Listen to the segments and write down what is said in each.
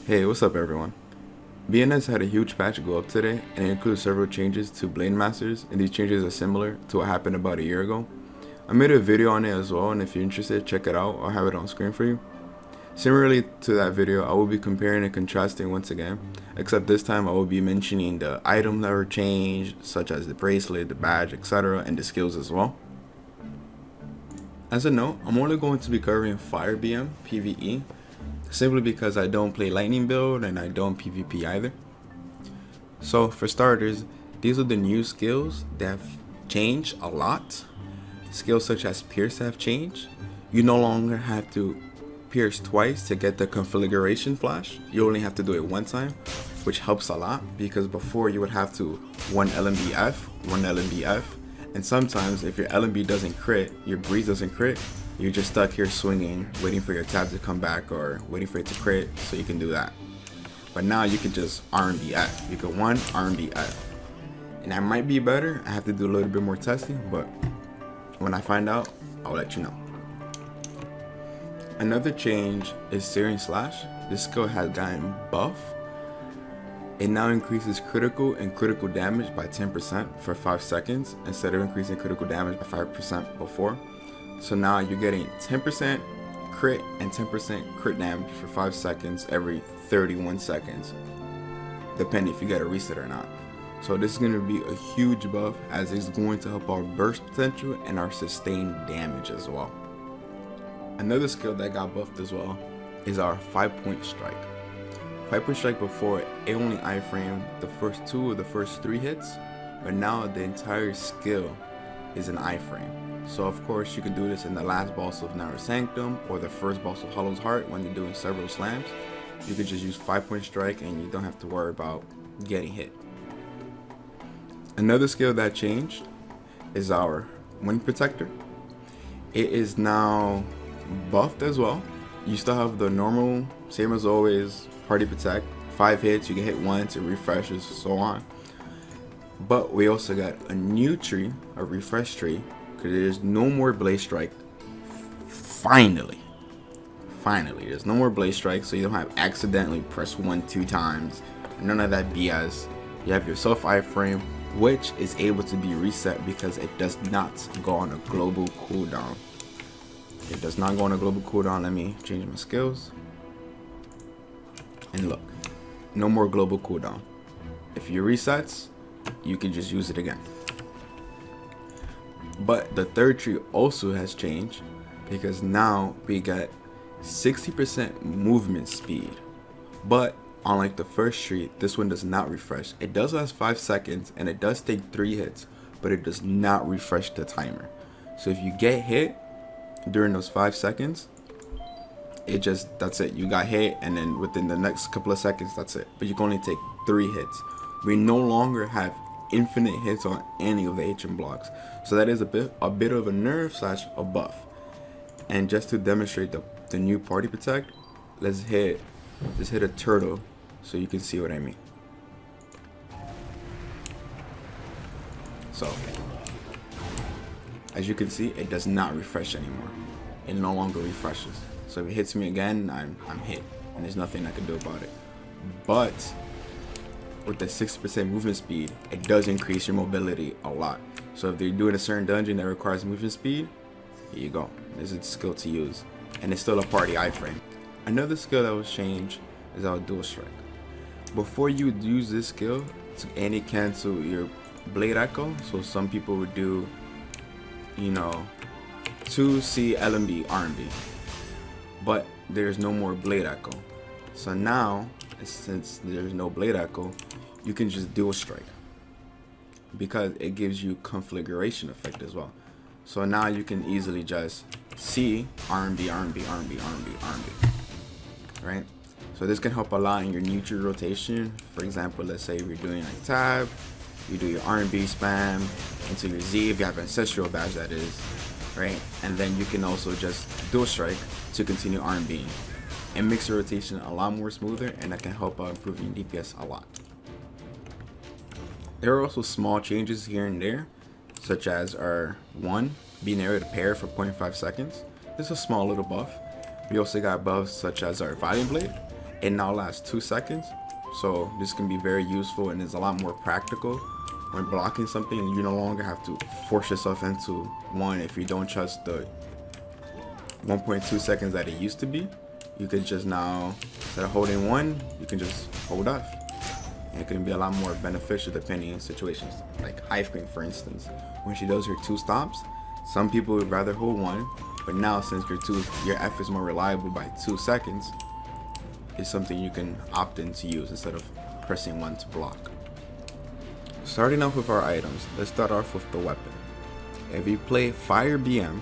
Hey, what's up everyone? BNS had a huge patch go up today, and it includes several changes to Blademasters, and these changes are similar to what happened about a year ago. I made a video on it as well, and if you're interested, check it out. I'll have it on screen for you. Similarly to that video, I will be comparing and contrasting once again, except this time I will be mentioning the items that were changed, such as the bracelet, the badge, etc., and the skills as well. As a note, I'm only going to be covering Fire BM PvE, simply because I don't play lightning build and I don't PvP either. So for starters, these are the new skills that have changed a lot. Skills such as pierce have changed. You no longer have to pierce twice to get the configuration flash. You only have to do it one time, which helps a lot, because before you would have to one LMB F, and sometimes if your LMB doesn't crit, your breeze doesn't crit, you're just stuck here swinging, waiting for your tab to come back or waiting for it to crit, so you can do that. But now you can just RMB F. You can one RMB F, and that might be better. I have to do a little bit more testing, but when I find out, I'll let you know. Another change is Searing Slash. This skill has gotten buff. It now increases critical and critical damage by 10% for 5 seconds instead of increasing critical damage by 5% before. So now you're getting 10% crit and 10% crit damage for 5 seconds every 31 seconds, depending if you get a reset or not. So this is going to be a huge buff, as it's going to help our burst potential and our sustained damage as well. Another skill that got buffed as well is our 5-point strike. 5-point strike before, it only iframed the first 2 or the first 3 hits, but now the entire skill is an iframe. So of course you can do this in the last boss of Narrow Sanctum or the first boss of Hollow's Heart when you're doing several slams. You could just use 5-point strike and you don't have to worry about getting hit. Another skill that changed is our Wind Protector. It is now buffed as well. You still have the normal, same as always, Party Protect. 5 hits, you get hit once, it refreshes, so on. But we also got a new tree, a refresh tree, because there's no more Blaze Strike. Finally, there's no more Blaze Strike, so you don't have accidentally press 1 2 times. None of that BS. You have your self iframe, which is able to be reset because it does not go on a global cooldown. It does not go on a global cooldown. Let me change my skills. And look, no more global cooldown. If you resets, you can just use it again. But the third tree also has changed, because now we got 60% movement speed. But unlike the first tree, this one does not refresh. It does last 5 seconds and it does take 3 hits, but it does not refresh the timer. So if you get hit during those 5 seconds, that's it. You got hit, and then within the next couple of seconds, that's it. But you can only take 3 hits. We no longer have infinite hits on any of the HM blocks, so that is a bit of a nerf slash a buff. And just to demonstrate the new Party Protect, let's hit a turtle so you can see what I mean. So as you can see, it does not refresh anymore. It no longer refreshes. So if it hits me again, I'm hit, and there's nothing I can do about it. But with the 60% movement speed, it does increase your mobility a lot. So if they're doing a certain dungeon that requires movement speed, here you go. This is a skill to use, and it's still a party iframe. Another skill that was changed is our dual strike. Before you would use this skill to cancel your blade echo, so some people would do, 2C LMB RMB, but there's no more blade echo. So now, since there's no blade echo, you can just dual strike, because it gives you configuration effect as well. So now you can easily just see RMB, right? So this can help a lot in your neutral rotation. For example, let's say you're doing like tab, you do your RMB spam into your Z if you have ancestral badge, that is, right? And then you can also just dual strike to continue RMB. It makes your rotation a lot more smoother, and that can help improve your DPS a lot. There are also small changes here and there, such as our 1 being able to pair for 0.5 seconds. This is a small little buff. We also got buffs such as our Valiant Blade it now lasts 2 seconds. So this can be very useful and is a lot more practical when blocking something, and you no longer have to force yourself into one if you don't trust the 1.2 seconds that it used to be. You could just now, instead of holding one, you can just hold F. And it can be a lot more beneficial depending on situations. Like Ice Cream, for instance, when she does her 2 stops, some people would rather hold one, but now since your F is more reliable by 2 seconds, it's something you can opt in to use instead of pressing 1 to block. Starting off with our items, let's start off with the weapon. If you play Fire BM,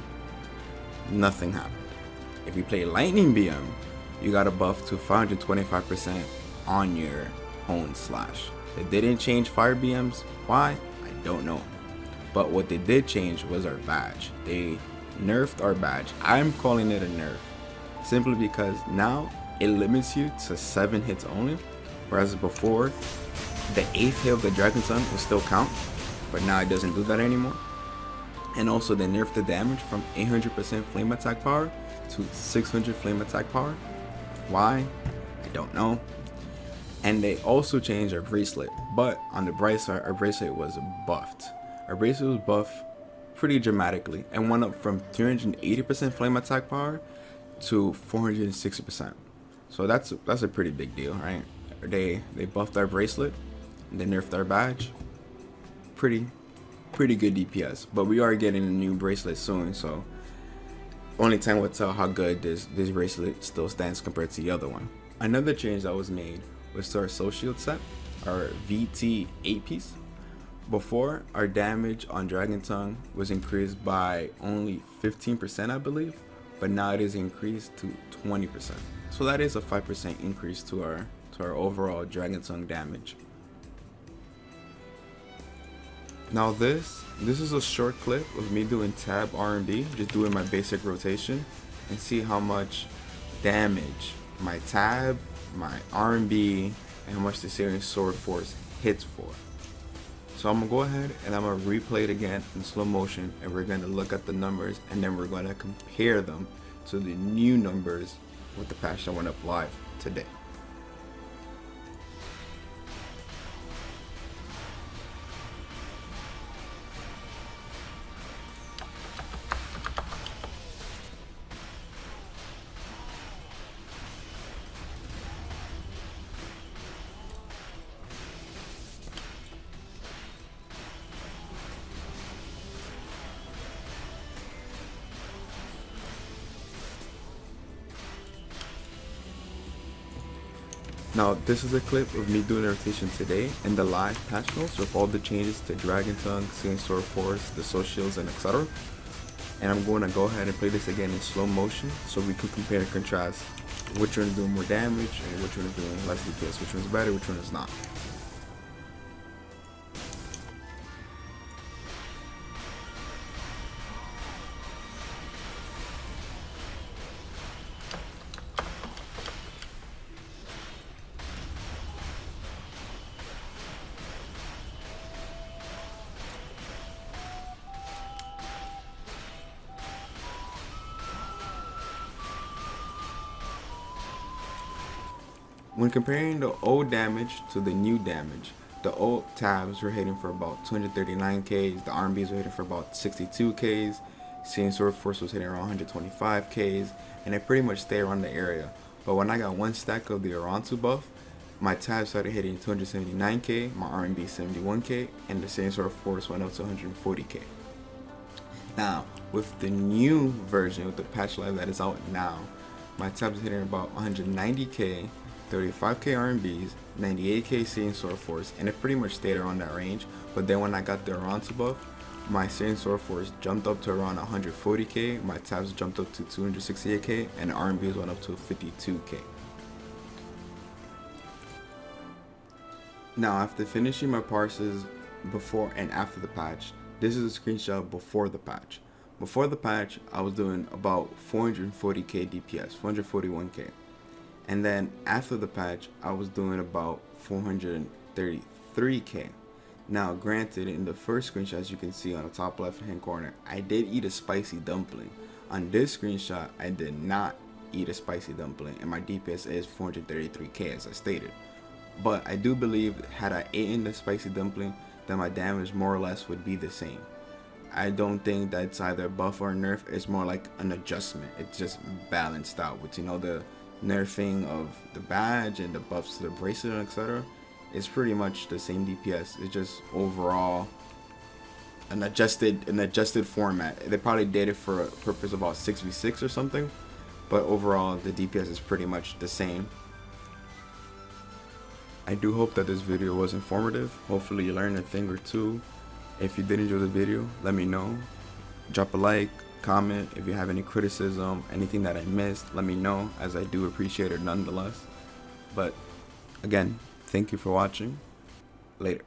nothing happened. If you play Lightning BM, you got a buff to 525% on your own slash. They didn't change Fire BMs. Why? I don't know. But what they did change was our badge. They nerfed our badge. I'm calling it a nerf simply because now it limits you to 7 hits only, whereas before the 8th hit of the Dragon Sun will still count, but now it doesn't do that anymore. And also they nerfed the damage from 800% flame attack power to 600 flame attack power. Why? I don't know. And they also changed our bracelet, but on the bright side, our bracelet was buffed. Our bracelet was buffed pretty dramatically and went up from 380% flame attack power to 460%. So that's a pretty big deal, right? They buffed our bracelet, they nerfed our badge. Pretty good DPS, but we are getting a new bracelet soon, so only time will tell how good this bracelet still stands compared to the other one. Another change that was made was to our Soul Shield set, our VT 8-piece. Before, our damage on Dragon Tongue was increased by only 15%, I believe, but now it is increased to 20%. So that is a 5% increase to our overall Dragon Tongue damage. Now this is a short clip of me doing tab R&B, just doing my basic rotation, and see how much damage my tab, my R&B, and how much the Searing Sword Force hits for. So I'm gonna go ahead and I'm gonna replay it again in slow motion, and we're gonna look at the numbers, and then we're gonna compare them to the new numbers with the patch that went up live today. Now this is a clip of me doing a rotation today in the live patch notes with all the changes to Dragon Tongue, Searing Sword Force, the Soul Shields, and etc. And I'm going to go ahead and play this again in slow motion so we can compare and contrast which one is doing more damage and which one is doing less DPS, which one's better, which one is not. When comparing the old damage to the new damage, the old tabs were hitting for about 239Ks, the R&Bs were hitting for about 62Ks, Searing Sword Force was hitting around 125Ks, and they pretty much stay around the area. But when I got one stack of the Arantu buff, my tabs started hitting 279K, my R&B 71K, and the Searing Sword Force went up to 140K. Now, with the new version, with the patch live that is out now, my tabs are hitting about 190K, 35K R&Bs, 98K Searing Sword Force, and it pretty much stayed around that range. But then when I got the Arantu buff, my Searing Sword Force jumped up to around 140K, my tabs jumped up to 268K, and the R&Bs went up to 52K. Now after finishing my parses before and after the patch, this is a screenshot before the patch. Before the patch, I was doing about 440K DPS, 441K. And then after the patch, I was doing about 433K. Now granted, in the first screenshot, as you can see on the top left hand corner, I did eat a spicy dumpling. On this screenshot, I did not eat a spicy dumpling, and my DPS is 433k as I stated. But I do believe had I eaten the spicy dumpling, then my damage more or less would be the same. I don't think that's either buff or nerf. It's more like an adjustment. It's just balanced out with, you know, the nerfing of the badge and the buffs to the bracelet, etc. It's pretty much the same DPS. It's just overall an adjusted format. They probably did it for a purpose of about 6v6 or something, but overall the DPS is pretty much the same. I do hope that this video was informative. Hopefully you learned a thing or two. If you did enjoy the video, let me know. Drop a like, comment. If you have any criticism, anything that I missed, let me know, as I do appreciate it nonetheless. But again, thank you for watching. Later.